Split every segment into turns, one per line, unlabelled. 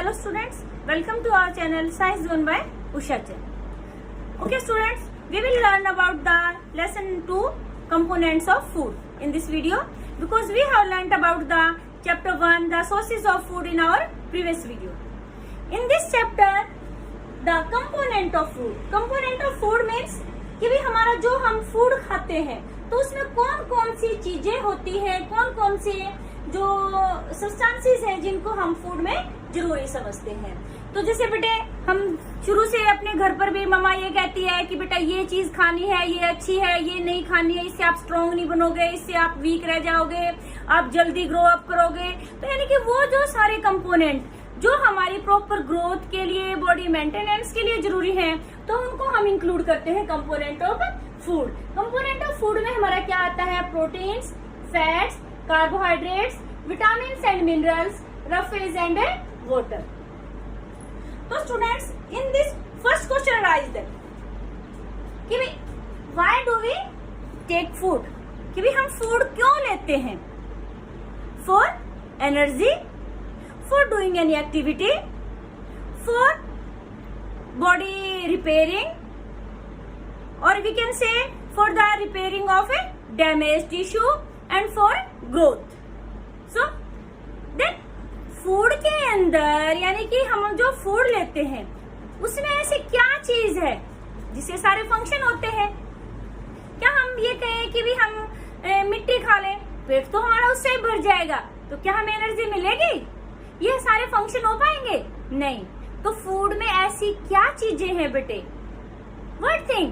Hello students, welcome to our channel Science Zone by Usha Chen. Okay students, we will learn about the lesson 2 components of food in this video because we have learned about the chapter 1 the sources of food in our previous video. In this chapter the component of food means कि भी हमारा जो हम food खाते हैं तो उसमें कौन कौन सी चीजें होती हैं, कौन कौन से जो सब्सटेंसेस हैं जिनको हम फूड में जरूरी समझते हैं। तो जैसे बेटे हम शुरू से अपने घर पर भी मम्मा ये कहती है कि बेटा ये चीज खानी है, ये अच्छी है, ये नहीं खानी है, इससे आप स्ट्रॉन्ग नहीं बनोगे, इससे आप वीक रह जाओगे, आप जल्दी ग्रो अप करोगे। तो यानी कि वो जो सारे कंपोनेंट जो हमारी प्रॉपर ग्रोथ के लिए, बॉडी मेंटेनेंस के लिए जरूरी है, तो उनको हम इंक्लूड करते हैं component of food. Component of food में हमारा क्या आता है? Proteins, fats, carbohydrates, vitamins and minerals, roughage and water. तो students in this first question arise that कि why do we take food, कि भी हम फूड क्यों लेते हैं? For energy, for doing any activity, for body repairing, or we can say for the repairing of a damaged tissue and for growth. So then food के अंदर यानी कि हम जो फूड लेते हैं उसमें ऐसी क्या चीज है जिससे सारे फंक्शन होते हैं? क्या हम ये कहें कि भी हम मिट्टी खा लें, पेट तो हमारा उससे ही भर जाएगा, तो क्या हमें एनर्जी मिलेगी? ये सारे फंक्शन हो पाएंगे? नहीं। तो फूड में ऐसी क्या चीजें हैं बेटे? What thing?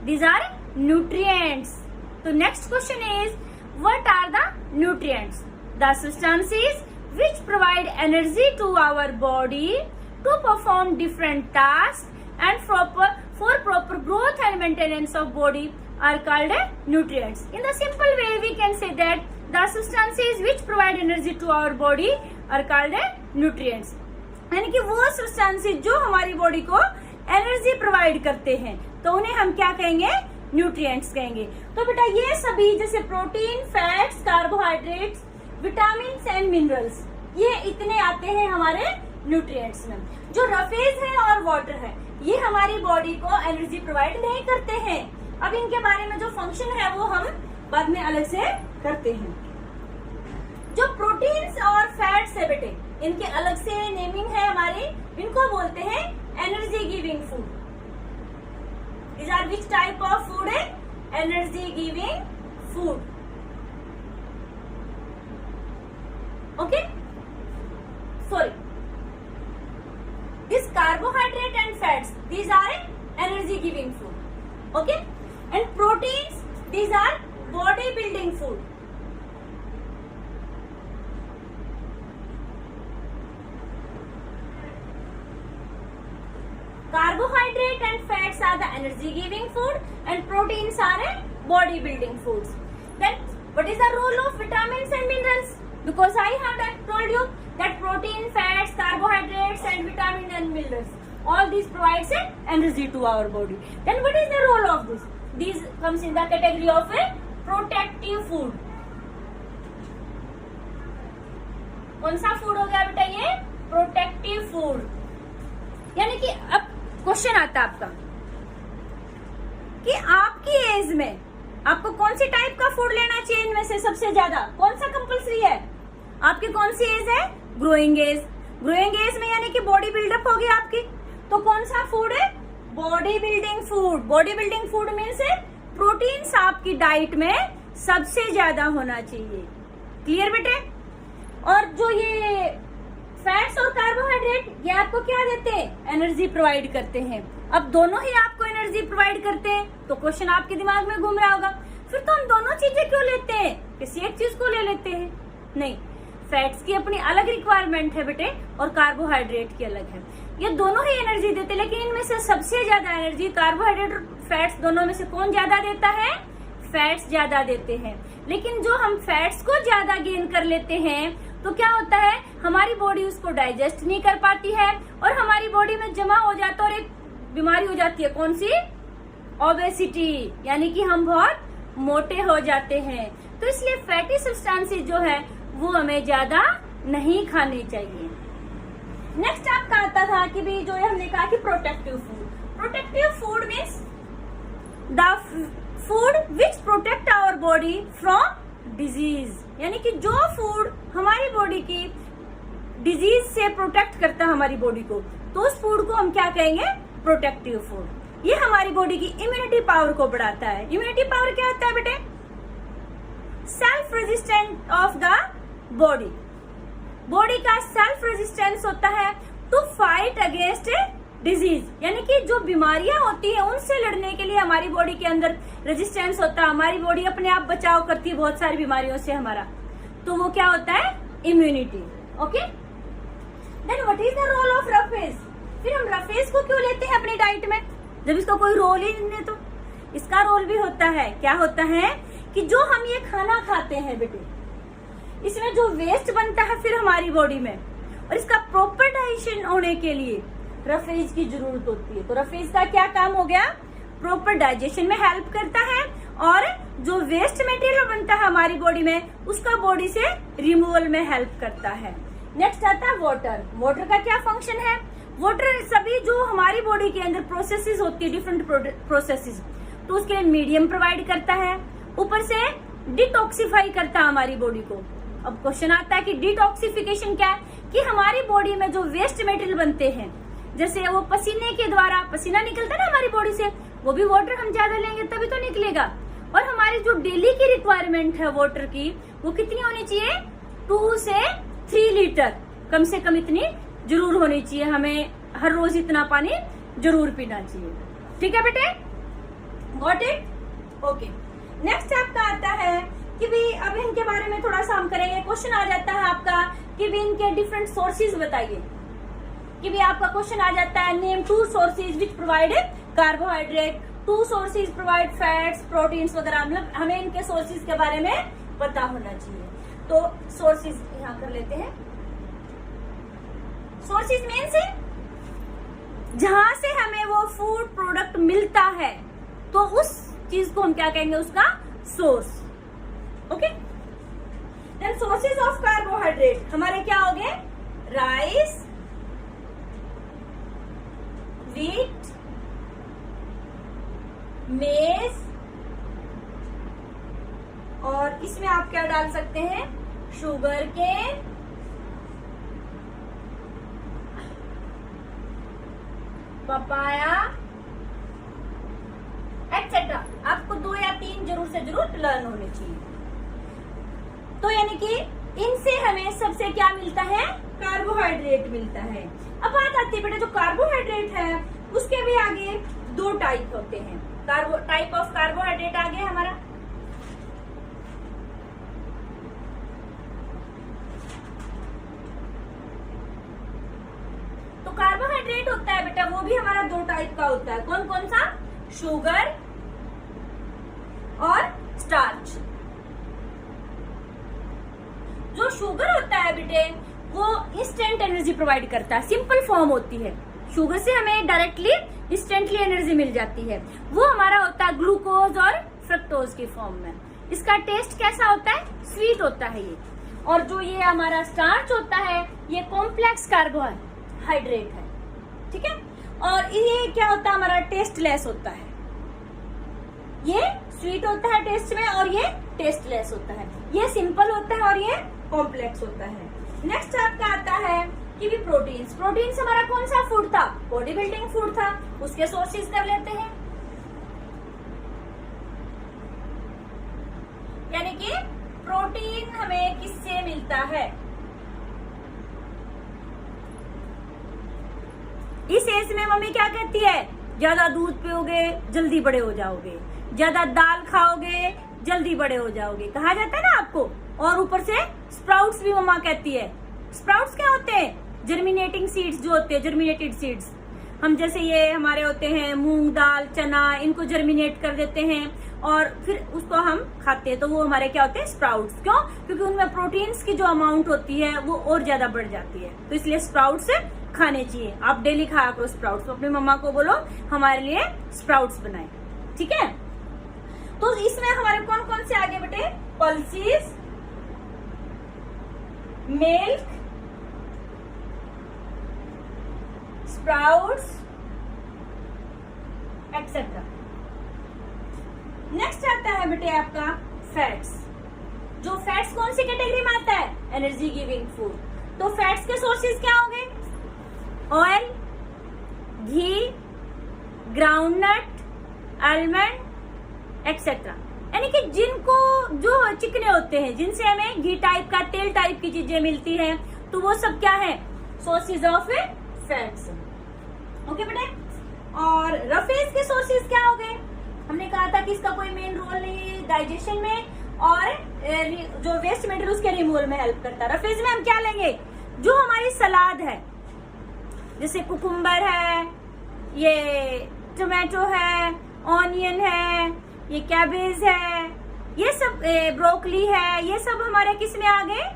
These are nutrients. तो next question is what are the nutrients? The substances which provide energy to our body to perform different task and for proper growth and maintenance of body are called nutrients. In the simple way we can say that the substances which provide energy to our body are called nutrients। यानी कि वो substances जो हमारी body को energy provide करते हैं तो उन्हें हम क्या कहेंगे? न्यूट्रिएंट्स कहेंगे। तो बेटा ये सभी जैसे protein, fats, carbohydrates, vitamin and minerals, ये इतने आते हैं हमारे न्यूट्रिएंट्स में। जो रफेज है और वाटर है ये हमारी बॉडी को एनर्जी प्रोवाइड नहीं करते हैं। अब इनके बारे में जो फंक्शन है वो हम बाद में अलग से करते हैं। जो प्रोटीन्स और फैट्स है बेटे इनके अलग से नेमिंग है हमारी, इनको बोलते हैं energy giving food. These are which type of food है? Energy giving food. Okay, sorry, this carbohydrate and fats these are energy giving food. Okay, and proteins these are body building food। Carbohydrate and fats are the energy giving food and proteins are body building foods। Then what is the role of vitamins and minerals? Because I have told you that protein, fats, carbohydrates and vitamin and minerals, all these provides energy to our body। Then what is the role of this? These comes in the category of a protective food. कौन सा food हो गया बेटा? ये protective food. यानी कि अब question आता है आपका कि आपकी एज में आपको कौन सी टाइप का फूड लेना चाहिए? इनमें से सबसे ज्यादा कौन सा कंपल्सरी है? आपकी कौन सी एज है? Growing age. ग्रोइंग एज में यानी कि बॉडी बिल्डअप होगी आपकी, तो कौन सा फूड है? Body building food. Body building food means proteins आपकी डाइट में सबसे ज्यादा होना चाहिए। क्लियर बेटे? और जो ये फैट्स और कार्बोहाइड्रेट ये आपको क्या देते हैं? एनर्जी प्रोवाइड करते हैं। अब दोनों ही आपको एनर्जी प्रोवाइड करते हैं तो क्वेश्चन आपके दिमाग में घूम रहा होगा, फिर तो हम दोनों चीजें क्यों लेते हैं? किसी एक चीज को ले लेते हैं? नहीं, फैट्स की अपनी अलग रिक्वायरमेंट है बेटे और कार्बोहाइड्रेट की अलग है। ये दोनों ही एनर्जी देते हैं, लेकिन इनमें से सबसे ज्यादा एनर्जी कार्बोहाइड्रेट और फैट्स दोनों में से कौन ज्यादा देता है? फैट्स ज्यादा देते हैं। लेकिन जो हम फैट्स को ज्यादा गेन कर लेते हैं तो क्या होता है? हमारी बॉडी उसको डाइजेस्ट नहीं कर पाती है और हमारी बॉडी में जमा हो जाता है और एक बीमारी हो जाती है। कौन सी? ओबेसिटी, यानी कि हम बहुत मोटे हो जाते हैं। तो इसलिए फैटी सब्सटेंसेस जो है वो हमें ज्यादा नहीं खानी चाहिए। नेक्स्ट आपका आता था कि भी जो है हमने कहा कि protective food. Protective food means the food which protect our body from disease, यानी कि जो फूड हमारी बॉडी की डिजीज से प्रोटेक्ट करता है हमारी बॉडी को, तो उस फूड को हम क्या कहेंगे, प्रोटेक्टिव फूड। ये हमारी बॉडी की इम्यूनिटी पावर को बढ़ाता है। इम्यूनिटी पावर क्या होता है बेटे, self resistance of the body. Body का सेल्फ रेजिस्टेंस होता है टू फाइट अगेंस्ट डिजीज, यानी कि जो बीमारियां होती है उनसे लड़ने के लिए हमारी बॉडी के अंदर रेजिस्टेंस होता है। हमारी बॉडी अपने आप बचाव करती है बहुत सारी बीमारियों से हमारा, तो वो क्या होता है, immunity. Okay, then what is the role of roughage. फिर हम रफेज को क्यों लेते हैं अपनी डाइट में, जब इसका कोई रोल ही नहीं है। तो इसका रोल भी होता है, क्या होता है कि जो हम ये खाना खाते हैं बेटे, इसमें जो वेस्ट बनता है फिर हमारी बॉडी में, और इसका प्रॉपर डाइजेशन होने के लिए रफेज की जरूरत होती है। तो रफेज का क्या काम हो गया, प्रॉपर डाइजेशन में हेल्प करता है, और जो वेस्ट मटेरियल बनता है हमारी बॉडी में उसका बॉडी से रिमूवल में हेल्प करता है। नेक्स्ट आता है वाटर। वाटर का क्या फंक्शन है, वाटर सभी जो हमारी बॉडी के अंदर प्रोसेसेस होती है, डिफरेंट प्रोसेसेस, तो उसके लिए मीडियम प्रोवाइड करता है, ऊपर से डिटॉक्सिफाई करता है हमारी बॉडी को। अब क्वेश्चन आता है कि डिटॉक्सिफिकेशन क्या है, कि हमारी बॉडी में जो वेस्ट मटेरियल बनते हैं, जैसे वो पसीने के द्वारा पसीना निकलता है ना हमारी बॉडी से, वो भी वाटर हम ज्यादा लेंगे तभी तो निकलेगा। और हमारी जो डेली की रिक्वायरमेंट है वाटर की, वो कितनी होनी चाहिए, 2 से 3 लीटर कम से कम इतनी जरूर होनी चाहिए। हमें हर रोज इतना पानी जरूर पीना चाहिए। ठीक है बेटे, गॉट इट, ओके। नेक्स्ट आपका आता है कि भी अब इनके बारे में थोड़ा सा हम करेंगे। क्वेश्चन आ जाता है आपका कि भी इनके डिफरेंट सोर्सेज बताइए, कि भी आपका क्वेश्चन आ जाता है name 2 sources which provide carbohydrate, 2 sources provide fats, proteins वगैरह। मतलब हमें इनके सोर्सेज के बारे में पता होना चाहिए। तो सोर्सेज यहाँ कर लेते हैं। सोर्सेज मीन्स जहां से हमें वो फूड प्रोडक्ट मिलता है, तो उस चीज को हम क्या कहेंगे, उसका source. Okay, then sources of carbohydrate हमारे क्या हो गए, राइस, व्हीट, मेज, और इसमें आप क्या डाल सकते हैं, शुगर केन, पपाया, एक्सेट्रा। आपको 2 या 3 जरूर से जरूर लर्न होने चाहिए। तो यानी कि इनसे हमें सबसे क्या मिलता है, कार्बोहाइड्रेट मिलता है। अब बात आती है बेटा, जो कार्बोहाइड्रेट है उसके भी आगे 2 टाइप होते हैं। टाइप ऑफ कार्बोहाइड्रेट आ गया हमारा। तो कार्बोहाइड्रेट होता है बेटा, वो भी हमारा 2 टाइप का होता है। कौन कौन सा, शुगर और स्टार्च। जो शुगर होता है बेटे, वो इंस्टेंट एनर्जी प्रोवाइड करता है, सिंपल फॉर्म होती है। शुगर से हमें डायरेक्टली इंस्टेंटली एनर्जी मिल जाती है। वो हमारा होता है ग्लूकोज और फ्रक्टोज की फॉर्म में। इसका टेस्ट कैसा होता है, स्वीट होता है ये। और जो ये हमारा स्टार्च होता है, ये कॉम्प्लेक्स कार्बोहाइड्रेट है। ठीक है, और ये क्या होता है, हमारा टेस्टलेस होता है। ये स्वीट होता है टेस्ट में, और ये टेस्टलेस होता है। ये सिंपल होता है और ये कॉम्प्लेक्स होता है। नेक्स्ट आपका आता है कि भी प्रोटीन्स। प्रोटीन्स हमारा कौन सा फूड था, बॉडी बिल्डिंग फूड था। उसके सोर्सेज कर लेते हैं। यानी कि प्रोटीन हमें किससे मिलता है, इस एज में मम्मी क्या कहती है, ज्यादा दूध पियोगे जल्दी बड़े हो जाओगे, ज्यादा दाल खाओगे जल्दी बड़े हो जाओगे, कहा जाता है ना आपको। और ऊपर से स्प्राउट्स भी मम्मा कहती है। स्प्राउट्स क्या होते हैं, जर्मिनेटिंग सीड्स जो होते हैं, जर्मिनेटेड सीड्स। हम जैसे ये हमारे होते हैं मूंग दाल, चना, इनको जर्मिनेट कर देते हैं और फिर उसको हम खाते हैं, तो वो हमारे क्या होते हैं, स्प्राउट्स। क्यों, क्योंकि उनमें प्रोटीन्स की जो अमाउंट होती है वो और ज्यादा बढ़ जाती है, तो इसलिए स्प्राउट्स खाने चाहिए। आप डेली खाया करो स्प्राउट्स। तो अपनी मम्मा को बोलो हमारे लिए स्प्राउट्स बनाए। ठीक है, तो इसमें हमारे कौन कौन से आगे बेटे, pulses, milk, sprouts etcetera. Next आता है बेटे आपका फैट्स। जो फैट्स कौन सी कैटेगरी में आता है? Energy giving food. तो फैट्स के सोर्सेज क्या होंगे? ऑयल, घी, ग्राउंडनट, आलमंड एक्सेट्रा। यानी कि जिनको जो चिकने होते हैं, जिनसे हमें घी टाइप का, तेल टाइप की चीजें मिलती हैं, तो वो सब क्या है? Sources of fats. ओके बेटे। और रफेज के सोर्सेज क्या हो गए? हमने कहा था कि इसका कोई मेन रोल नहीं है डाइजेशन में, और जो वेस्ट मटेरियल उसके रिमूवल में हेल्प करता है। रफेज में हम क्या लेंगे? जो हमारी सलाद है, जैसे कुकुम्बर है, ये टोमेटो है, ऑनियन है, ये कैबेज है, ये सब ब्रोकली है, ये सब हमारे किस में आ गए?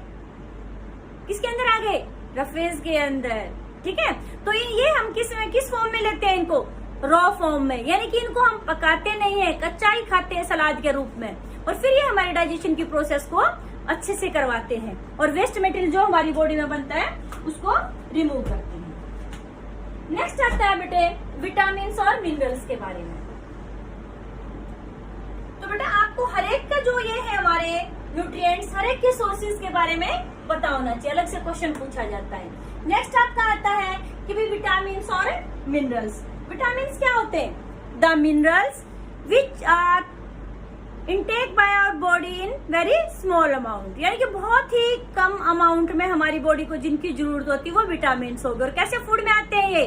किसके अंदर आ गए? रफेज के अंदर। ठीक है। तो ये हम किस फॉर्म में लेते हैं इनको? रॉ फॉर्म में, यानी कि इनको हम पकाते नहीं है, कच्चा ही खाते हैं सलाद के रूप में, और फिर ये हमारे डाइजेशन की प्रोसेस को अच्छे से करवाते हैं, और वेस्ट मटेरियल जो हमारी बॉडी में बनता है उसको रिमूव करते हैं। नेक्स्ट आता है बेटे विटामिन और मिनरल्स के बारे में। तो बेटा आपको हर एक का जो ये है हमारे न्यूट्रिएंट्स, हर एक के सोर्सेज के बारे में पता होना चाहिए, अलग से क्वेश्चन पूछा जाता है। नेक्स्ट आपका आता है कि भी विटामिन और मिनरल्स। विटामिन क्या होते हैं? The minerals which are intake by our body in very small amount, यानी कि बहुत ही कम अमाउंट में हमारी बॉडी को जिनकी जरूरत होती है वो विटामिन हो गए। और कैसे फूड में आते हैं? ये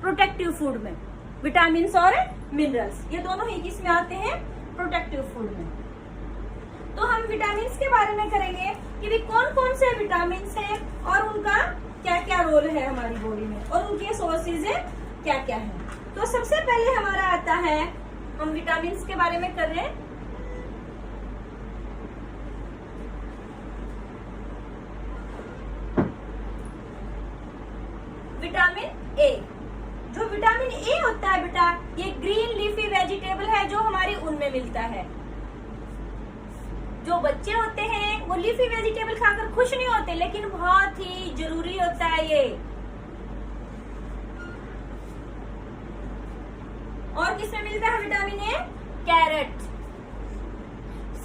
प्रोटेक्टिव फूड में। विटामिन और मिनरल्स ये दोनों ही किस में आते हैं? प्रोटेक्टिव फूड में। तो हम विटामिन के बारे में करेंगे कि भी कौन कौन से विटामिन हैं और उनका क्या क्या रोल है हमारी बॉडी में, और उनके सोर्सेज क्या क्या है। तो सबसे पहले हमारा आता है, हम विटामिन के बारे में कर रहे हैं। Vitamin A. जो विटामिन ए होता है बेटा, ये ग्रीन लीफी वेजिटेबल है जो हमारी ऊन में मिलता है। जो बच्चे होते हैं वो लीफी वेजिटेबल खाकर खुश नहीं होते, लेकिन बहुत ही जरूरी होता है ये। और किसमें मिलता है विटामिन ए? कैरेट।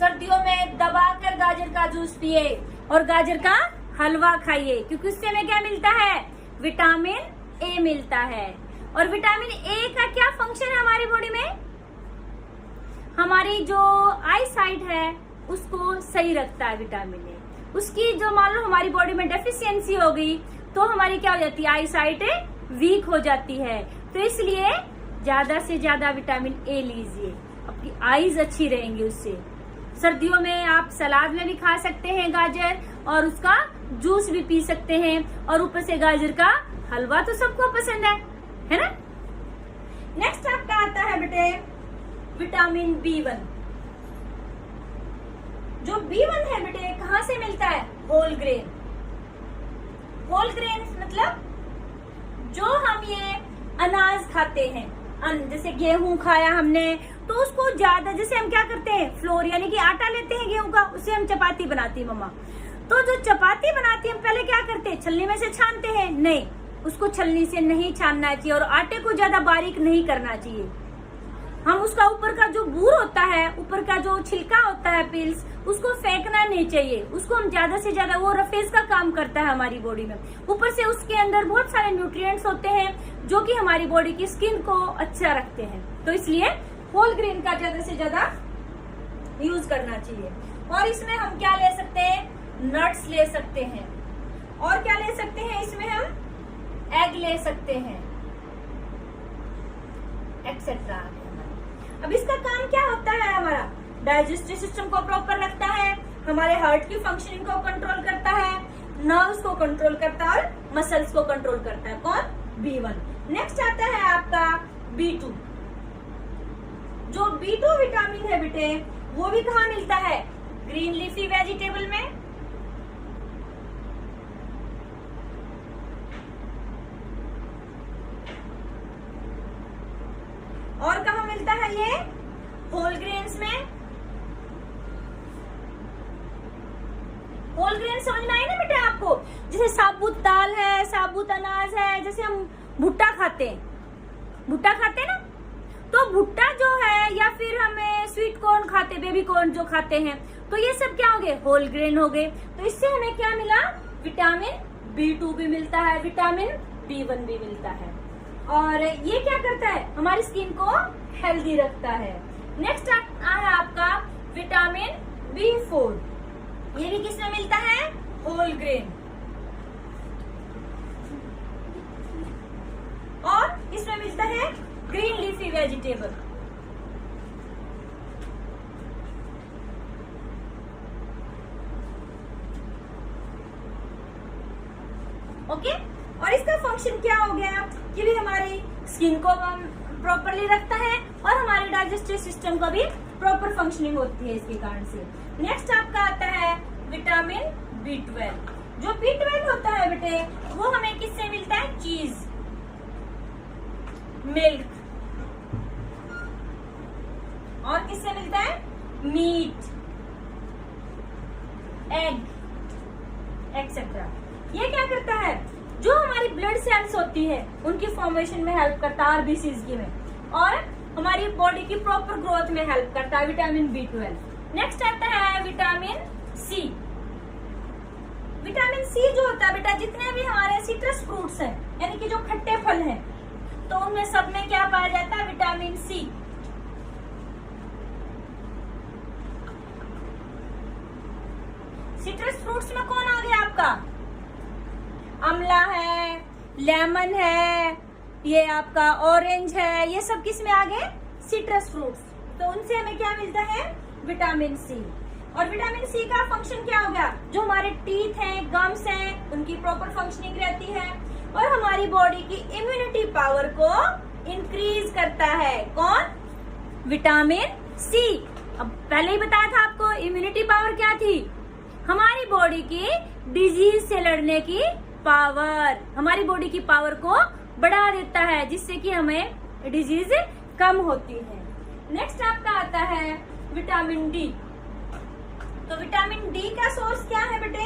सर्दियों में दबाकर गाजर का जूस पिए और गाजर का हलवा खाइए, क्योंकि उससे हमें क्या मिलता है? विटामिन ए मिलता है। और विटामिन ए का क्या फंक्शन है हमारी बॉडी में? हमारी जो आई साइट है उसको सही रखता है विटामिन ए। उसकी जो मान लो हमारी बॉडी में डेफिशिएंसी हो गई तो हमारी क्या हो जाती है? आई साइट वीक हो जाती है। तो इसलिए ज्यादा से ज्यादा विटामिन ए लीजिए, आपकी आईज अच्छी रहेंगी उससे। सर्दियों में आप सलाद में भी खा सकते हैं गाजर, और उसका जूस भी पी सकते हैं, और ऊपर से गाजर का हलवा तो सबको पसंद है ना। नेक्स्ट आपका आता है बेटे विटामिन B1। जो B1 है बेटे कहाँ से मिलता है? Whole grain. होल ग्रेन मतलब जो हम ये अनाज खाते हैं, जैसे गेहूं खाया हमने, तो उसको ज्यादा, जैसे हम क्या करते हैं? फ्लोर यानी कि आटा लेते हैं गेहूं का, उससे हम चपाती बनाती है मम्मा। तो जो चपाती बनाती है हम पहले क्या करते हैं? छलनी में से छानते हैं? नहीं, उसको छलनी से नहीं छानना चाहिए, और आटे को ज्यादा बारीक नहीं करना चाहिए। हम उसका ऊपर का जो बूर होता है, ऊपर का जो छिलका होता है, पिल्स, उसको फेंकना नहीं चाहिए। उसको हम ज्यादा से ज्यादा, वो रफेज का काम करता है हमारी बॉडी में। ऊपर से उसके अंदर बहुत सारे न्यूट्रिएंट्स होते हैं जो कि हमारी बॉडी की स्किन को अच्छा रखते हैं। तो इसलिए होल ग्रेन का ज्यादा से ज्यादा यूज करना चाहिए। और इसमें हम क्या ले सकते हैं? नट्स ले सकते हैं। और क्या ले सकते हैं? इसमें हम एग ले सकते हैं एक्सेट्रा। अब इसका काम क्या होता है? हमारा डाइजेस्टिव सिस्टम को प्रॉपर रखता है, हमारे हार्ट की फंक्शनिंग को कंट्रोल करता है, नर्व्स को कंट्रोल करता है, और मसल्स को कंट्रोल करता है। कौन? B1। नेक्स्ट आता है आपका B2। जो B2 विटामिन है बेटे, वो भी कहाँ मिलता है? ग्रीन लीफी वेजिटेबल में। और कहाँ मिलता है ये? होल ग्रेन्स में। होल ग्रेन समझ में आई ना बेटा आपको? जैसे साबुत दाल है, साबुत अनाज है, जैसे हम भुट्टा खाते हैं, भुट्टा खाते हैं ना, तो भुट्टा जो है या फिर हमें स्वीट कॉर्न खाते, बेबी कॉर्न जो खाते हैं, तो ये सब क्या हो गए, होल ग्रेन हो गए। तो इससे हमें क्या मिला, विटामिन B2 भी मिलता है, विटामिन B1 भी मिलता है, और ये क्या करता है, हमारी स्किन को हेल्दी रखता है। नेक्स्ट है आपका विटामिन B4, ये भी किसमें मिलता है, होल ग्रेन, और इसमें मिलता है ग्रीन लीफी वेजिटेबल। ओके, और इसका फंक्शन क्या हो गया कि भी हमारी स्किन को प्रॉपरली रखता है और हमारे डाइजेस्टिव सिस्टम का भी प्रॉपर फंक्शनिंग होती है इसके कारण से। नेक्स्ट आपका आता है विटामिन B12। जो B12 होता है बेटे, वो हमें किससे मिलता है, चीज, मिल्क, और किससे मिलता है, मीट, एग एक्सेट्रा। ये क्या करता है, जो हमारी ब्लड सेल्स होती है उनकी फॉर्मेशन में हेल्प करता है, आरबीसीज की में, और हमारी बॉडी की प्रॉपर ग्रोथ में हेल्प करता है विटामिन B12। नेक्स्ट आता है विटामिन C। विटामिन C जो होता है बेटा, जितने भी हमारे सिट्रस फ्रूट्स हैं, यानी कि जो खट्टे फल हैं, तो उनमें सब में क्या पाया जाता है, विटामिन C। सिट्रस फ्रूट्स में कौन आ गया आपका, अमला है, लेमन है, ये आपका ऑरेंज है, ये सब किस में आ गए, सिट्रस फ्रूट्स। तो उनसे हमें क्या मिलता है, विटामिन C। और विटामिन C का फंक्शन क्या हो गया, जो हमारे टीथ हैं, गम्स हैं, उनकी प्रॉपर फंक्शनिंग रहती है, और हमारी बॉडी की इम्यूनिटी पावर को इंक्रीज करता है। कौन, विटामिन C। अब पहले ही बताया था आपको, इम्यूनिटी पावर क्या थी, हमारी बॉडी की डिजीज से लड़ने की पावर, हमारी बॉडी की पावर को बढ़ा देता है, जिससे कि हमें डिजीज कम होती है। नेक्स्ट आपका आता है विटामिन D। तो विटामिन D का सोर्स क्या है बेटे,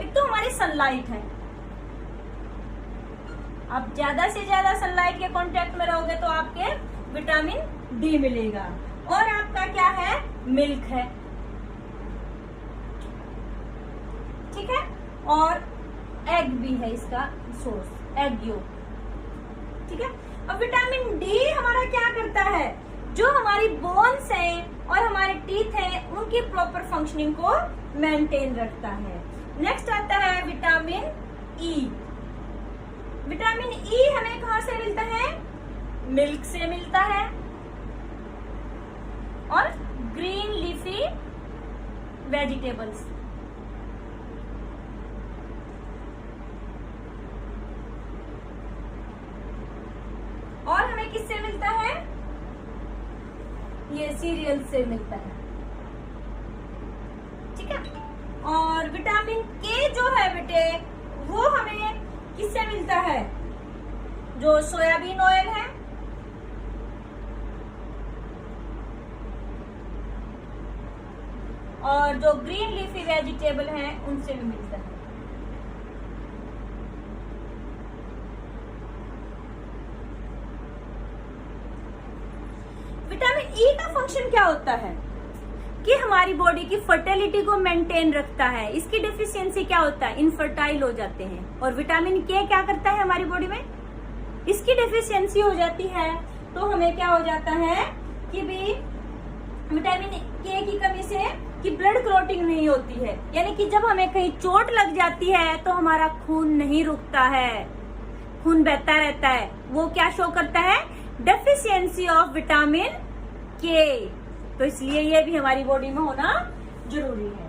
एक तो हमारी सनलाइट है, आप ज्यादा से ज्यादा सनलाइट के कांटेक्ट में रहोगे तो आपके विटामिन D मिलेगा। और आपका क्या है, मिल्क है, ठीक है, और एग भी है इसका सोर्स, एग योक, ठीक है। अब विटामिन D हमारा क्या करता है, जो हमारी बोन्स हैं और हमारे टीथ हैं, उनकी प्रॉपर फंक्शनिंग को मेंटेन रखता है। नेक्स्ट आता है विटामिन E। विटामिन E हमें कहां से मिलता है, मिल्क से मिलता है, और ग्रीन लीफी वेजिटेबल्स। और हमें किससे मिलता है, ये सीरियल से मिलता है, ठीक है। और विटामिन K जो है बेटे, वो हमें किससे मिलता है, जो सोयाबीन ऑयल है, और जो ग्रीन लीफी वेजिटेबल हैं उनसे भी मिलता है। विटामिन E का फंक्शन क्या होता है कि हमारी बॉडी की फर्टिलिटी को मेंटेन रखता है। इसकी डेफिशिएंसी क्या होता है, इनफर्टाइल हो जाते हैं। और विटामिन K क्या करता है हमारी बॉडी में, इसकी डेफिशिएंसी हो जाती है तो हमें क्या हो जाता है कि भी विटामिन K की कमी से कि ब्लड क्लॉटिंग नहीं होती है, यानी कि जब हमें कहीं चोट लग जाती है तो हमारा खून नहीं रुकता है, खून बहता रहता है। वो क्या शो करता है, डेफिशिएंसी ऑफ विटामिन K। तो इसलिए ये भी हमारी बॉडी में होना जरूरी है।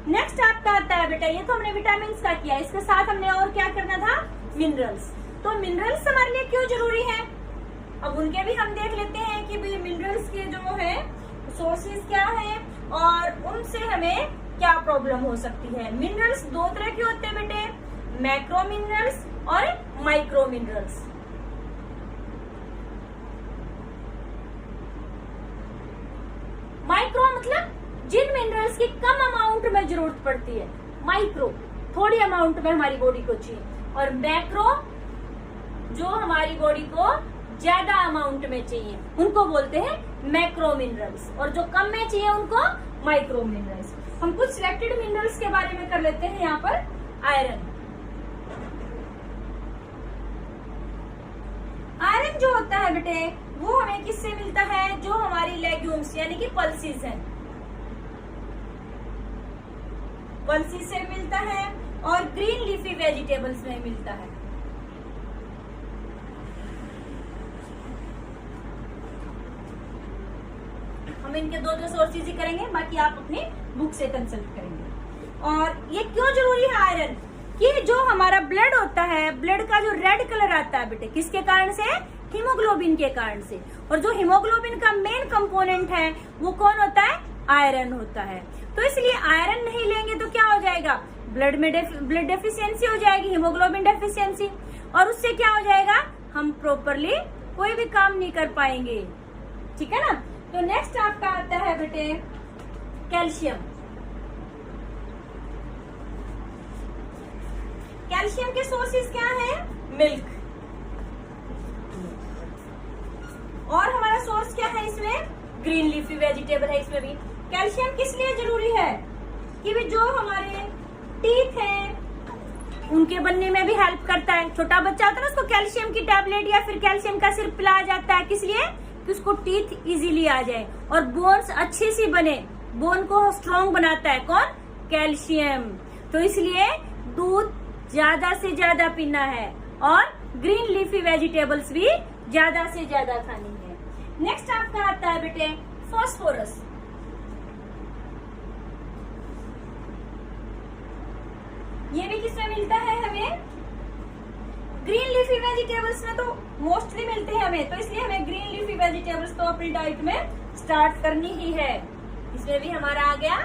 नेक्स्ट आपका आता है बेटा, ये तो हमने विटामिन का किया, इसके साथ हमने और क्या करना था, मिनरल्स। तो मिनरल्स हमारे लिए क्यों जरूरी है, अब उनके भी हम देख लेते हैं कि मिनरल्स के जो है सोर्सेज क्या है और उनसे हमें क्या प्रॉब्लम हो सकती है। मिनरल्स दो तरह के होते हैं बेटे, मैक्रो मिनरल्स और माइक्रो मिनरल्स। माइक्रो मतलब जिन मिनरल्स की कम अमाउंट में जरूरत पड़ती है, माइक्रो थोड़ी अमाउंट में हमारी बॉडी को चाहिए, और मैक्रो जो हमारी बॉडी को ज्यादा अमाउंट में चाहिए उनको बोलते हैं मैक्रो मिनरल्स, और जो कम में चाहिए उनको माइक्रो मिनरल्स। हम कुछ सिलेक्टेड मिनरल्स के बारे में कर लेते हैं। यहाँ पर आयरन, आयरन जो होता है बेटे वो हमें किससे मिलता है, जो हमारी लेग्यूम्स यानी कि पल्सीज हैं, पल्सीज से मिलता है और ग्रीन लीफी वेजिटेबल्स में मिलता है। हम इनके दो सोर्सेज ही करेंगे, बाकी आप अपनी बुक से कंसल्ट करेंगे। और ये क्यों जरूरी है आयरन, कि जो हमारा ब्लड होता है, ब्लड का जो रेड कलर आता है बेटे किसके कारण से, हीमोग्लोबिन के कारण से। और जो हीमोग्लोबिन का मेन कंपोनेंट है वो कौन होता है, आयरन होता है। तो इसलिए आयरन नहीं लेंगे तो क्या हो जाएगा, ब्लड में ब्लड डेफिशिएंसी हो जाएगी, हीमोग्लोबिन डेफिशिएंसी, और उससे क्या हो जाएगा, हम प्रॉपरली कोई भी काम नहीं कर पाएंगे। ठीक है ना। तो नेक्स्ट आपका आता है बेटे कैल्शियम। कैल्शियम के सोर्सेज क्या है, मिल्क, और हमारा सोर्स क्या है इसमें, ग्रीन लीफी वेजिटेबल है। इसमें भी कैल्शियम किस लिए जरूरी है, कि भी जो हमारे टीथ हैं उनके बनने में भी हेल्प करता है। छोटा बच्चा होता है ना, उसको कैल्शियम की टैबलेट या फिर कैल्शियम का सिरप पिलाया जाता है, किस लिए, कि उसको टीथ इजीली आ जाए और बोन्स अच्छी सी बने, बोन को स्ट्रॉन्ग बनाता है कौन, कैल्शियम। तो इसलिए दूध ज्यादा से ज्यादा पीना है और ग्रीन लीफी वेजिटेबल्स भी ज्यादा से ज्यादा खानी है। नेक्स्ट आपका आता है बेटे फास्फोरस। ये भी किसमें मिलता है हमें, ग्रीन लीफी वेजिटेबल्स में तो मोस्टली मिलते हैं हमें, तो इसलिए हमें ग्रीन लीफी वेजिटेबल्स तो अपनी डाइट में स्टार्ट करनी ही है। इसमें भी हमारा आ गया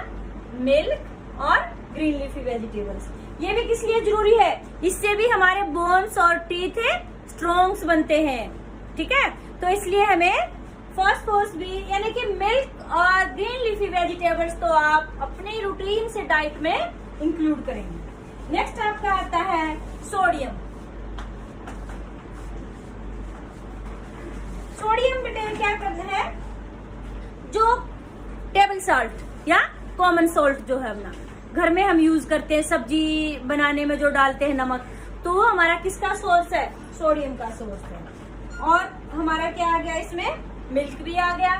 मिल्क और ग्रीन लीफी वेजिटेबल्स। ये भी किस लिए जरूरी है, इससे भी हमारे बोन्स और टीथ स्ट्रॉन्ग्स बनते हैं। ठीक है, तो इसलिए हमें फास्फोरस भी यानी कि मिल्क और ग्रीन लीफी वेजिटेबल्स तो आप अपनी रूटीन से डाइट में इंक्लूड करेंगे। नेक्स्ट आपका आता है सोडियम। सोडियम बेटे क्या करना है, जो टेबल सॉल्ट या कॉमन सॉल्ट जो है अपना घर में हम यूज करते हैं, सब्जी बनाने में जो डालते हैं नमक, तो वो हमारा किसका सोर्स है, सोडियम का सोर्स है। और हमारा क्या आ गया इसमें, मिल्क भी आ गया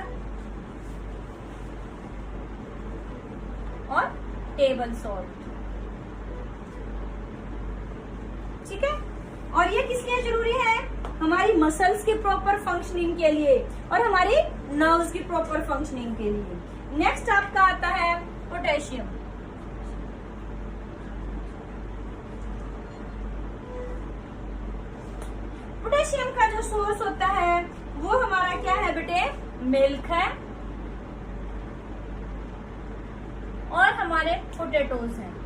और टेबल सॉल्ट। ठीक है, और ये किस लिए जरूरी है, हमारी मसल्स की प्रॉपर फंक्शनिंग के लिए और हमारी नर्व्स की प्रॉपर फंक्शनिंग के लिए। नेक्स्ट आपका आता है पोटेशियम। पोटेशियम का जो सोर्स होता है वो हमारा क्या है बेटे, मिल्क है और हमारे पोटैटोज हैं।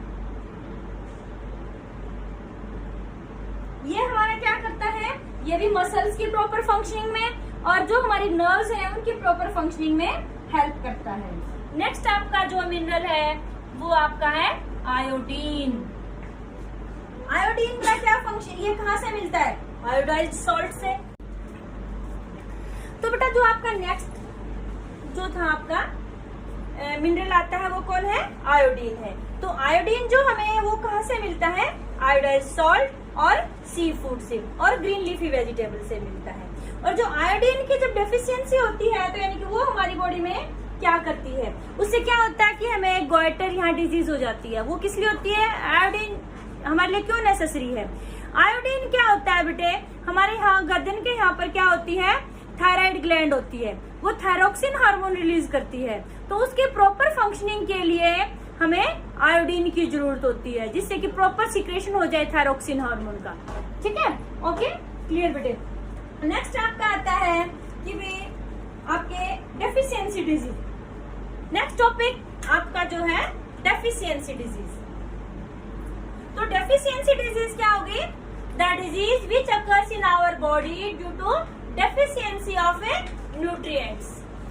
ये हमारा क्या करता है, ये भी मसल्स की प्रॉपर फंक्शनिंग में और जो हमारी नर्व्स हैं उनकी प्रॉपर फंक्शनिंग में हेल्प करता है। नेक्स्ट आपका जो मिनरल है वो आपका है आयोडीन। आयोडीन का क्या फंक्शन, ये कहाँ से मिलता है, आयोडाइज्ड सॉल्ट से। तो बेटा जो आपका नेक्स्ट जो था आपका मिनरल आता है वो कौन है, आयोडीन है। तो आयोडीन जो हमें वो कहाँ से मिलता है, आयोडाइज्ड सॉल्ट और सी फूड से और ग्रीन लीफी वेजिटेबल से मिलता है। और जो आयोडीन की जब डेफिशिएंसी होती है तो यानी कि वो हमारी बॉडी में क्या करती है, उससे क्या होता है कि हमें गोइटर यहाँ डिजीज हो जाती है। वो किस लिए होती है, आयोडीन हमारे लिए क्यों नेसेसरी है। आयोडीन क्या होता है बेटे, हमारे यहाँ गर्दन के यहाँ पर क्या होती है, थायराइड ग्लैंड होती है, वो थायरोक्सिन हार्मोन रिलीज करती है। तो उसके प्रॉपर फंक्शनिंग के लिए हमें आयोडीन की जरूरत होती है, जिससे कि प्रॉपर सिक्रेशन हो जाए थायरोक्सिन हार्मोन का। ठीक है, ओके क्लियर बेटे। नेक्स्ट आपका आता है कि भी आपके डेफिशिएंसी डिजीज। नेक्स्ट टॉपिक आपका जो है डेफिशिएंसी डिजीज। तो डेफिशिएंसी डिजीज क्या होगी, the disease which occurs in our body due to deficiency of a nutrients.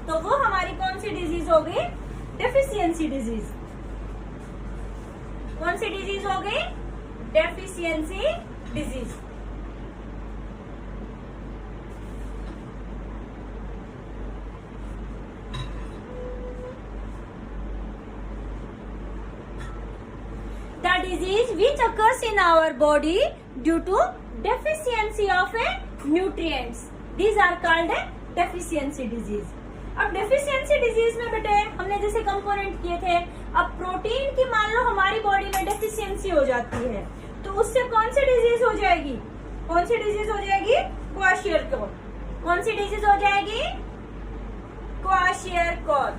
तो वो हमारी कौन सी डिजीज होगी, डेफिशिएंसी डिजीज। कौन सी डिजीज हो गई, deficiency disease. occurs in our body due to deficiency of a nutrients. These are called a deficiency disease. अब डेफिशिएंसी डिजीज में बेटे हमने जैसे कंपोनेंट किए थे, अब प्रोटीन की मान लो हमारी बॉडी में डेफिशिएंसी हो जाती है तो उससे कौन सी डिजीज हो जाएगी? कौन सी डिजीज हो जाएगी? क्वाशियरकोर। कौन सी डिजीज हो जाएगी? क्वाशियरकोर।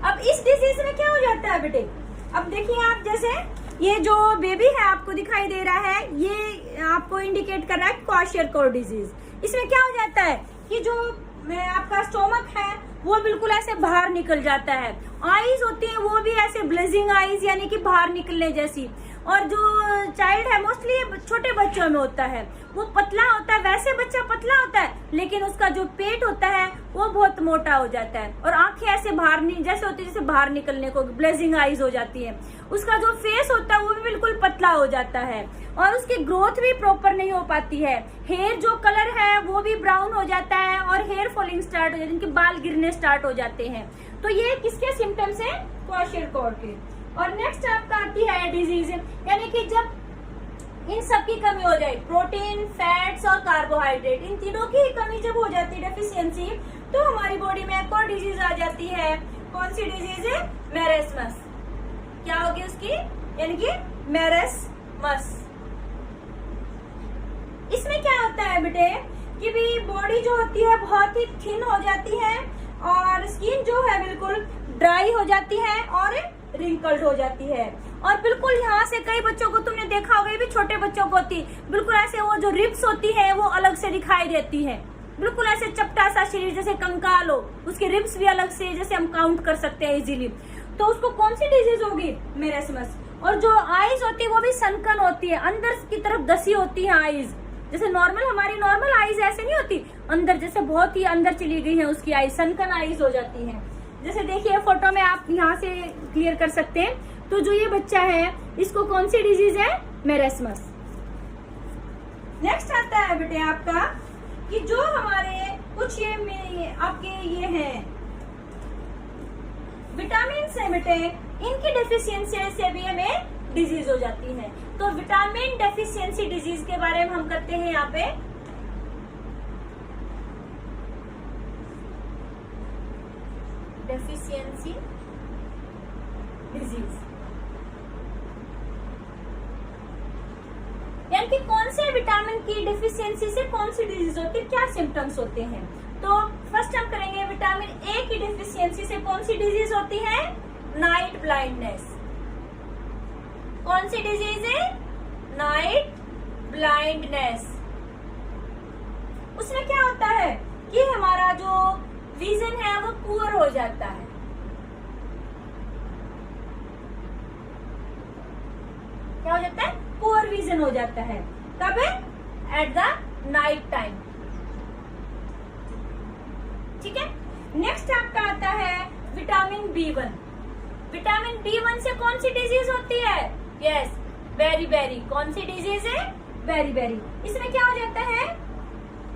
अब इस डिजीज में क्या हो जाता है बेटे? अब देखिए आप, जैसे ये जो बेबी है आपको दिखाई दे रहा है, ये आपको इंडिकेट कर रहा है क्वाशियरकोर डिजीज। इसमें क्या हो जाता है कि जो आपका स्टोमक है वो बिल्कुल ऐसे बाहर निकल जाता है, आईज होती है वो भी ऐसे ब्लेजिंग आईज यानी कि बाहर निकलने जैसी, और जो चाइल्ड है मोस्टली छोटे बच्चों में होता है वो पतला होता है, वैसे बच्चा पतला होता है लेकिन उसका जो पेट होता है वो बहुत मोटा हो जाता है और आंखें ऐसे बाहर जैसे होती है, जैसे बाहर निकलने को ब्लेजिंग आईज हो जाती है। उसका जो फेस होता है वो भी बिल्कुल पतला हो जाता है और उसकी ग्रोथ भी प्रॉपर नहीं हो पाती है। हेयर जो कलर है वो भी ब्राउन हो जाता है और हेयर फॉलिंग स्टार्ट हो जाती है, इनके बाल गिरने स्टार्ट हो जाते हैं। तो ये किसके सिम्टम्स है? क्वाशियरकोर के। और नेक्स्ट आपका आती है डिजीज, यानी कि जब इन सब की कमी हो जाए, प्रोटीन, फैट्स और कार्बोहाइड्रेट, इन तीनों की कमी जब हो जाती है डेफिशिएंसी, तो हमारी बॉडी में एक और डिजीज आ जाती है। कौन सी डिजीज है? मेरेस्मस। क्या होगी उसकी? यानी कि मेरेस्मस। इसमें क्या होता है बेटे कि भी बॉडी जो होती है बहुत ही थिन हो जाती है और स्किन जो है बिल्कुल ड्राई हो जाती है और रिंकल्ड हो जाती है, और बिल्कुल यहाँ से कई बच्चों को तुमने देखा होगा, ये भी छोटे बच्चों को होती, बिल्कुल ऐसे वो जो रिब्स होती है वो अलग से दिखाई देती है, बिल्कुल ऐसे चपटा सा शरीर जैसे कंकाल हो, उसके रिब्स भी अलग से जैसे हम काउंट कर सकते हैं इजीली। तो उसको कौन सी डिजीज होगी? मेरेस्मस। और जो आईज होती है वो भी सनकन होती है, अंदर की तरफ दसी होती है आईज, जैसे नॉर्मल हमारी नॉर्मल आईज ऐसे नहीं होती, अंदर जैसे बहुत ही अंदर चली गई है उसकी आईज, सनकन आईज हो जाती है। जैसे देखिए फोटो में आप यहाँ से क्लियर कर सकते हैं। तो जो ये बच्चा है इसको कौन सी डिजीज है? मेरेस्मस। नेक्स्ट आता है बेटे आपका कि जो हमारे कुछ ये आपके ये हैं विटामिन है बेटे, इनकी डेफिशिएंसी से भी हमें डिजीज हो जाती है। तो विटामिन डेफिशिएंसी डिजीज के बारे में हम करते हैं यहाँ पे। डेफिशिएंसी डिजीज यानी कि कौन से विटामिन की डेफिशिएंसी से कौन सी डिजीज होती है, क्या सिम्टम्स होते हैं। तो फर्स्ट हम करेंगे विटामिन ए की डेफिशिएंसी से कौन सी डिजीज होती है? Night blindness. कौन सी डिजीज है? Night blindness. उसमें क्या होता है कि हमारा जो विजन है वो पुअर हो जाता है। क्या हो जाता है? पुअर विजन हो जाता है। कब? At the night time. ठीक है। नेक्स्ट आपका आता है विटामिन B1। विटामिन B1 से कौन सी डिजीज होती है? Yes, beri. कौन सी डिजीज है? बेरी। इसमें क्या हो जाता है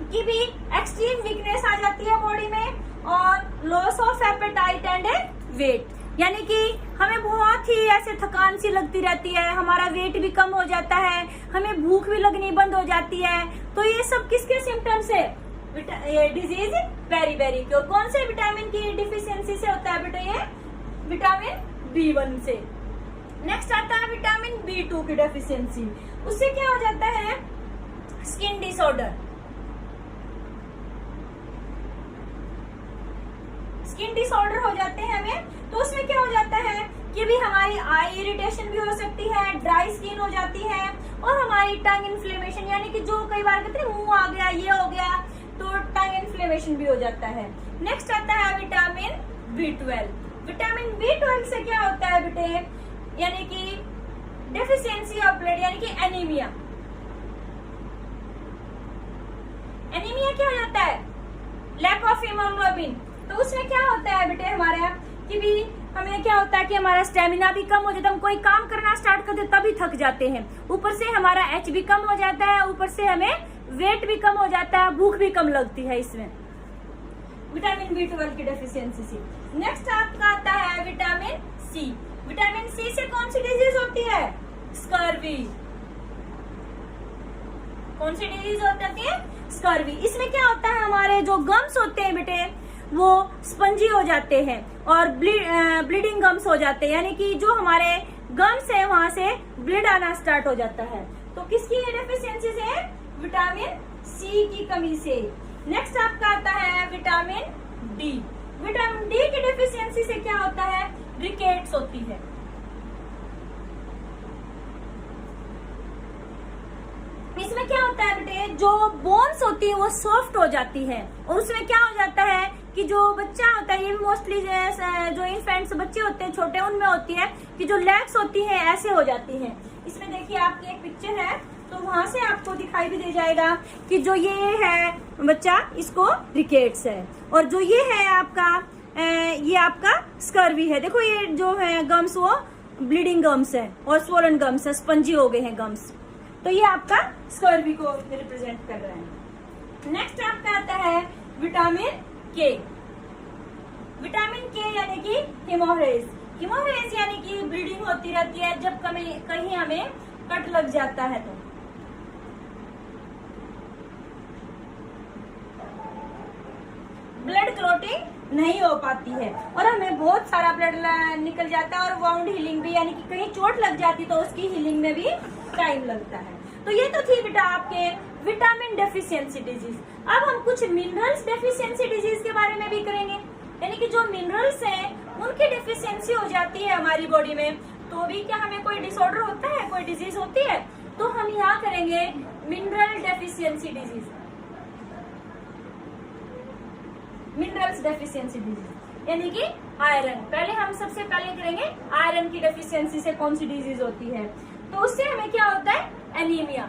कि भी एक्सट्रीम वीकनेस आ जाती है बॉडी में और loss of appetite and weight, यानी कि हमें बहुत ही ऐसे थकान सी लगती रहती है, हमारा वेट भी कम हो जाता है, हमें भूख भी लगनी बंद हो जाती है। तो ये सब किसके सिम्टम्स है? ये डिजीज बेरी की। और कौन से विटामिन की डिफिशियंसी से होता है बेटा? ये विटामिन B1 से। नेक्स्ट आता है विटामिन B2 की डेफिशिएंसी। उससे क्या हो जाता है? Skin disorder. स्किन डिसऑर्डर हो जाते हैं हमें। तो उसमें क्या हो जाता है कि भी हमारी आई इरिटेशन भी हो सकती है, ड्राई स्किन हो जाती है और हमारी टंग इन्फ्लेमेशन, यानी कि जो कई बार कहते हैं मुंह आ गया, ये हो गया, तो टंग इन्फ्लेमेशन भी हो जाता है। नेक्स्ट आता है विटामिन B12। विटामिन B12 से क्या होता है बेटे? यानी कि डेफिशिएंसी ऑफ ब्लड, यानी कि एनीमिया। एनीमिया क्या हो जाता है? Lack of haemoglobin. तो उसमें क्या होता है बेटे हमारा कि भी हमें क्या होता है कि हमारा स्टेमिना भी कम हो जाता है, हम कोई काम करना स्टार्ट करते तभी थक जाते हैं, ऊपर से हमारा H भी कम हो जाता है, ऊपर से हमें वेट भी कम हो जाता है, भूख भी कम लगती है इसमें विटामिन B12 की डेफिशिएंसी से। नेक्स्ट आपका आता है विटामिन सी। विटामिन सी से कौन सी डिजीज होती है? स्कर्वी। कौन सी डिजीज होती है? स्कर्वी। इसमें क्या होता है, हमारे जो गम्स होते हैं बेटे वो स्पंजी हो जाते हैं और ब्लीडिंग गम्स हो जाते हैं, यानी कि जो हमारे गम्स है वहां से ब्लड आना स्टार्ट हो जाता है। तो किसकी डेफिशिएंसी से? विटामिन सी की कमी से। नेक्स्ट आपका आता है विटामिन डी। विटामिन डी की डेफिशिएंसी से क्या होता है? रिकेट्स होती है। इसमें क्या होता है बेटे, जो बोन्स होती है वो सॉफ्ट हो जाती है और उसमें क्या हो जाता है कि जो बच्चा होता है, ये भी मोस्टली जो इन्फेंट्स बच्चे होते हैं छोटे, उनमें होती है कि जो लेग्स होती है ऐसे हो जाती हैं। इसमें देखिए आपकी एक पिक्चर है तो वहां से आपको दिखाई भी दे जाएगा कि जो ये है बच्चा, इसको रिकेट्स है, और जो ये है आपका ये आपका स्कर्वी है। देखो ये जो है गम्स वो ब्लीडिंग गम्स है और स्वोलन गम्स है, स्पंजी हो गए हैं गम्स। तो ये आपका स्कर्वी को रिप्रेजेंट कर रहा है। नेक्स्ट आपका आता है विटामिन के। विटामिन के यानी कि हेमोरेज। हेमोरेज यानी कि ब्लीडिंग होती रहती है जब कहीं हमें कट लग जाता है तो। ब्लड क्लॉटिंग नहीं हो पाती है और हमें बहुत सारा ब्लड निकल जाता है और वाउंड हीलिंग भी, यानी कि कहीं चोट लग जाती तो उसकी हीलिंग में भी टाइम लगता है। तो ये तो थी बेटा आपके विटामिन डेफिशिएंसी डिजीज। अब हम कुछ मिनरल्स डेफिशिएंसी डिजीज के बारे में भी करेंगे, यानी कि जो मिनरल्स हैं उनकी डेफिशिएंसी हो जाती है हमारी बॉडी में, तो भी क्या हमें कोई डिसऑर्डर होता है, कोई डिजीज होती है? तो हम यहाँ करेंगे mineral deficiency disease, minerals deficiency disease, यानी कि आयरन। पहले हम सबसे पहले करेंगे आयरन की डेफिशिएंसी से कौन सी डिजीज होती है। तो उससे हमें क्या होता है? एनीमिया।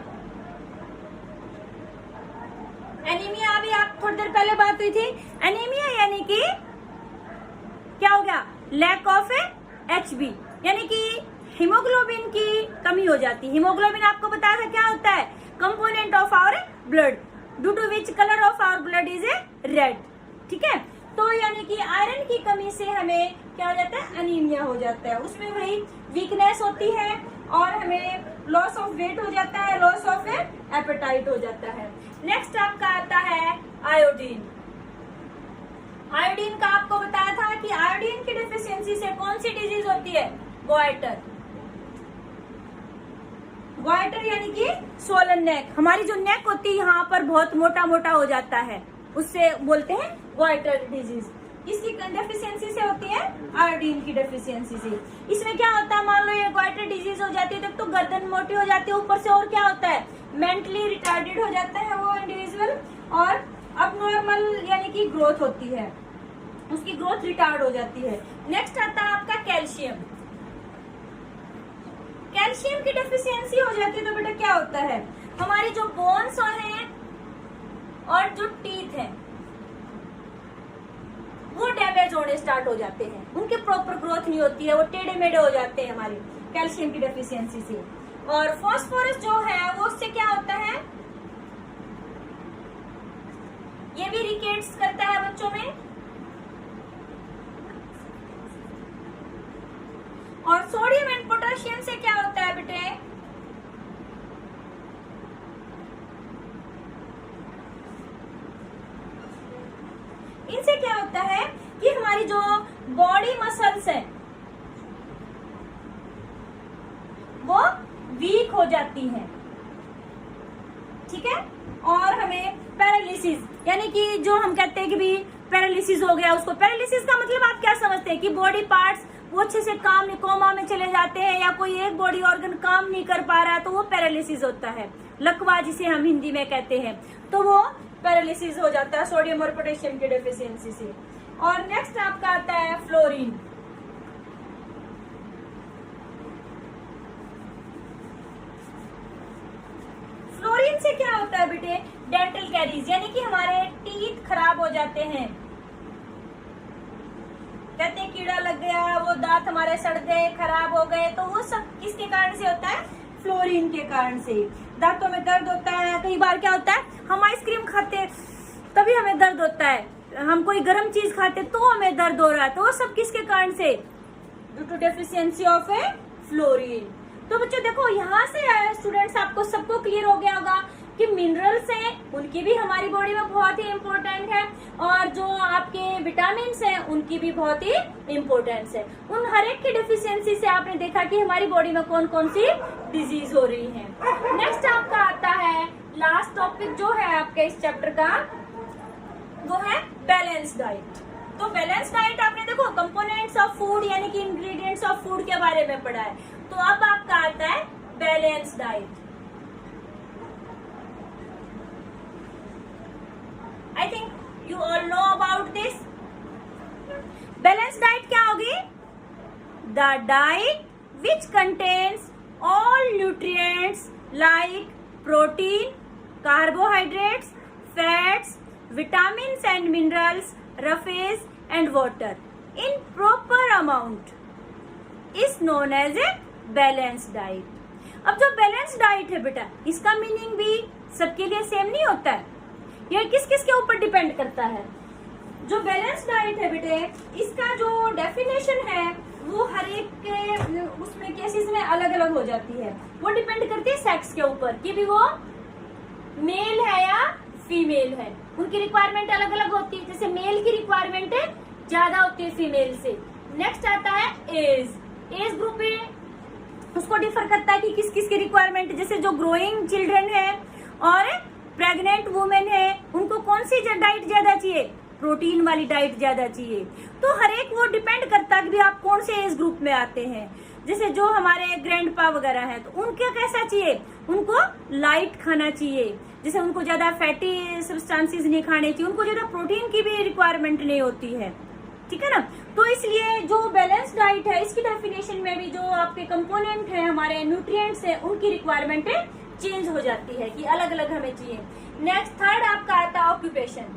एनीमिया अभी आप थोड़ी देर पहले बात हुई थी। एनीमिया यानी कि क्या हो गया? लैक ऑफ HB, यानी कि हीमोग्लोबिन की कमी हो जाती है। हीमोग्लोबिन आपको बताया था क्या होता है? Component of our blood, due to which colour of our blood is red. ठीक है, तो यानी कि आयरन की कमी से हमें क्या हो जाता है? एनीमिया हो जाता है। उसमें वही वीकनेस होती है और हमें लॉस ऑफ वेट हो जाता है, लॉस ऑफ एपेटाइट हो जाता है। नेक्स्ट आपका आता है आयोडीन। आयोडीन का आपको बताया था कि आयोडीन की डेफिशिएंसी से कौन सी डिजीज होती है? गोइटर। गोइटर यानी कि स्वोलन नेक। हमारी जो नेक होती है यहाँ पर बहुत मोटा मोटा हो जाता है, उससे बोलते हैं गोइटर डिजीज। इसकी डेफिशिएंसी से होती है आयोडीन की डेफिशिएंसी से। इसमें क्या होता है, मान लो ये गोइटर डिजीज हो जाती है तब तो गर्दन मोटी हो जाती है, ऊपर से और क्या होता है? मेंटली रिटार्डेड हो जाता है वो इंडिविजुअल, और अबनॉर्मल यानी कि ग्रोथ होती है, उसकी ग्रोथ रिटार्ड हो जाती है। नेक्स्ट आता है आपका कैल्शियम। कैल्शियम की डेफिशिएंसी हो जाती है तो बेटा क्या होता है? हमारी जो बोन्स हैं और जो टीथ हैं वो डैमेज होने स्टार्ट हो जाते हैं, उनके प्रॉपर ग्रोथ नहीं होती है, वो टेढ़े मेढ़े हो जाते हैं हमारे कैल्शियम की डेफिशिएंसी से। और फास्फोरस जो है वो उससे क्या होता है? ये भी रिकेट्स करता है बच्चों में। और सोडियम एंड पोटेशियम से क्या होता है बेटे? इनसे क्या होता है कि हमारी जो बॉडी मसल्स है वो वीक हो जाती है। ठीक है, और हमें पैरालिसिस, यानी कि जो हम कहते हैं कि भी पैरालिसिस हो गया, उसको पैरालिसिस का मतलब आप क्या समझते हैं? कि बॉडी पार्ट्स वो अच्छे से काम नहीं, कोमा में चले जाते हैं, या कोई एक बॉडी ऑर्गन काम नहीं कर पा रहा है तो वो पैरालिसिस होता है। लकवा जिसे हम हिंदी में कहते हैं, तो वो पैरालिसिस हो जाता है सोडियम और पोटेशियम की डेफिशिएंसी से। और नेक्स्ट आपका आता है फ्लोरीन। फ्लोरीन से क्या होता है बेटे? डेंटल कैरीज, यानी कि हमारे टीथ खराब हो जाते हैं। कहते हैं कीड़ा लग गया, वो दांत हमारे सड़ गए, खराब हो गए, तो वो सब किसके कारण से होता है? फ्लोरीन के कारण से। दांतों में दर्द होता है, कई बार क्या होता है हम आइसक्रीम खाते हैं तभी हमें दर्द होता है, हम कोई गर्म चीज खाते तो हमें दर्द हो रहा है, तो वो सब किसके कारण से? Due to deficiency of a fluorine. तो बच्चों देखो यहाँ से स्टूडेंट्स आपको सबको क्लियर हो गया होगा कि मिनरल्स हैं उनकी भी हमारी बॉडी में बहुत ही इम्पोर्टेंट है, और जो आपके विटामिन हैं उनकी भी बहुत ही इम्पोर्टेंस है। उन हर एक की डेफिशिएंसी से आपने देखा कि हमारी बॉडी में कौन कौन सी डिजीज हो रही है। नेक्स्ट आपका आता है लास्ट टॉपिक जो है आपके इस चैप्टर का, वो है बैलेंस डाइट। तो बैलेंस डाइट आपने देखो कंपोनेंट्स ऑफ फूड यानी कि इंग्रेडिएंट्स ऑफ फूड के बारे में पढ़ा है। तो अब आपका आता है balance diet. I think you all know about this. Balance diet क्या होगी? The diet which contains all nutrients like protein, carbohydrates, fats, vitamins and minerals, roughes and water in proper amount is known as a balanced diet. अब जो balance diet है बेटा, इसका meaning भी सबके लिए सेम नहीं होता है, ये किस किस के ऊपर डिपेंड करता है। जो बैलेंस डाइट है बेटे, इसका जो डेफिनेशन है वो हर एक के उसमें केसेस में अलग अलग हो जाती है। वो डिपेंड करती है सेक्स के ऊपर कि भी वो मेल है या फीमेल है, उनकी रिक्वायरमेंट अलग अलग होती है। जैसे मेल की रिक्वायरमेंट ज्यादा होती है फीमेल से। नेक्स्ट आता है एज ग्रुप में उसको डिफर करता है कि किस किस की रिक्वायरमेंट, जैसे जो ग्रोइंग चिल्ड्रन है और प्रेग्नेंट वुमेन है उनको कौन सी डाइट ज्यादा चाहिए? प्रोटीन वाली डाइट ज्यादा चाहिए। तो हर एक वो डिपेंड करता है कि आप कौन से एज ग्रुप में आते हैं। जैसे जो हमारे ग्रैंडपा वगैरह है तो उनके कैसा चाहिए? उनको लाइट खाना चाहिए, जैसे उनको ज्यादा फैटी सब्सटेंसेस नहीं खाने चाहिए, उनको ज्यादा प्रोटीन की भी रिक्वायरमेंट नहीं होती है, ठीक है ना। तो इसलिए जो बैलेंस डाइट है इसकी डेफिनेशन में भी जो आपके कंपोनेंट है हमारे न्यूट्रिएंट्स है उनकी रिक्वायरमेंट चेंज हो जाती है कि अलग अलग हमें चाहिए। नेक्स्ट थर्ड आपका आता है ऑक्यूपेशन,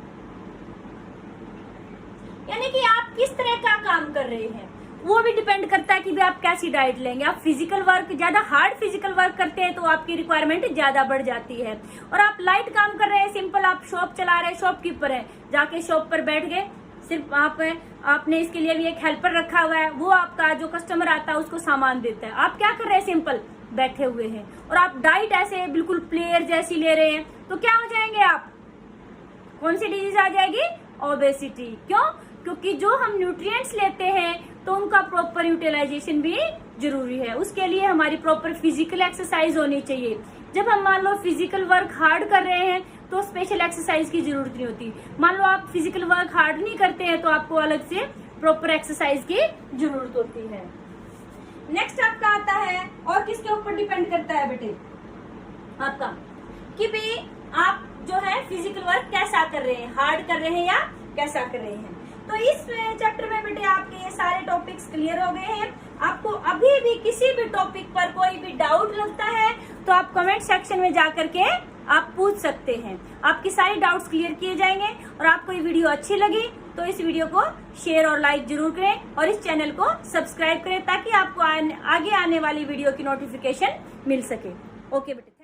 यानी कि आप किस तरह का काम कर रहे हैं वो भी डिपेंड करता है कि भी आप कैसी डाइट लेंगे। आप फिजिकल वर्क, ज्यादा हार्ड फिजिकल वर्क करते हैं तो आपकी रिक्वायरमेंट ज्यादा बढ़ जाती है, और आप लाइट काम कर रहे हैं, सिंपल आप शॉप चला रहे हैं, शॉपकीपर है, जाके शॉप पर बैठ गए, सिर्फ आपने इसके लिए भी एक हेल्पर रखा हुआ है, वो आपका जो कस्टमर आता है उसको सामान देता है। आप क्या कर रहे हैं? सिंपल बैठे हुए हैं, और आप डाइट ऐसे बिल्कुल प्लेयर जैसी ले रहे हैं, तो क्या हो जाएंगे आप? कौन सी डिजीज आ जाएगी? ओबेसिटी। क्यों? क्योंकि जो हम न्यूट्रिएंट्स लेते हैं तो उनका प्रॉपर यूटिलाइजेशन भी जरूरी है। उसके लिए हमारी प्रॉपर फिजिकल एक्सरसाइज होनी चाहिए। जब हम मान लो फिजिकल वर्क हार्ड कर रहे हैं तो स्पेशल एक्सरसाइज की जरूरत नहीं होती। मान लो आप फिजिकल वर्क हार्ड नहीं करते हैं तो आपको अलग से प्रॉपर एक्सरसाइज की जरूरत होती है। नेक्स्ट आपका आता है, और किसके ऊपर डिपेंड करता है बेटे आपका, कि भाई आप जो है फिजिकल वर्क कैसा कर रहे हैं, हार्ड कर रहे हैं या कैसा कर रहे हैं। तो इस चैप्टर में बेटे आपके ये सारे टॉपिक्स क्लियर हो गए हैं। आपको अभी भी किसी भी टॉपिक पर कोई भी डाउट लगता है तो आप कमेंट सेक्शन में जाकर के आप पूछ सकते हैं, आपकी सारी डाउट्स क्लियर किए जाएंगे। और आपको ये वीडियो अच्छी लगी तो इस वीडियो को शेयर और लाइक जरूर करें, और इस चैनल को सब्सक्राइब करें ताकि आपको आगे आने वाली वीडियो की नोटिफिकेशन मिल सके। ओके बेटे।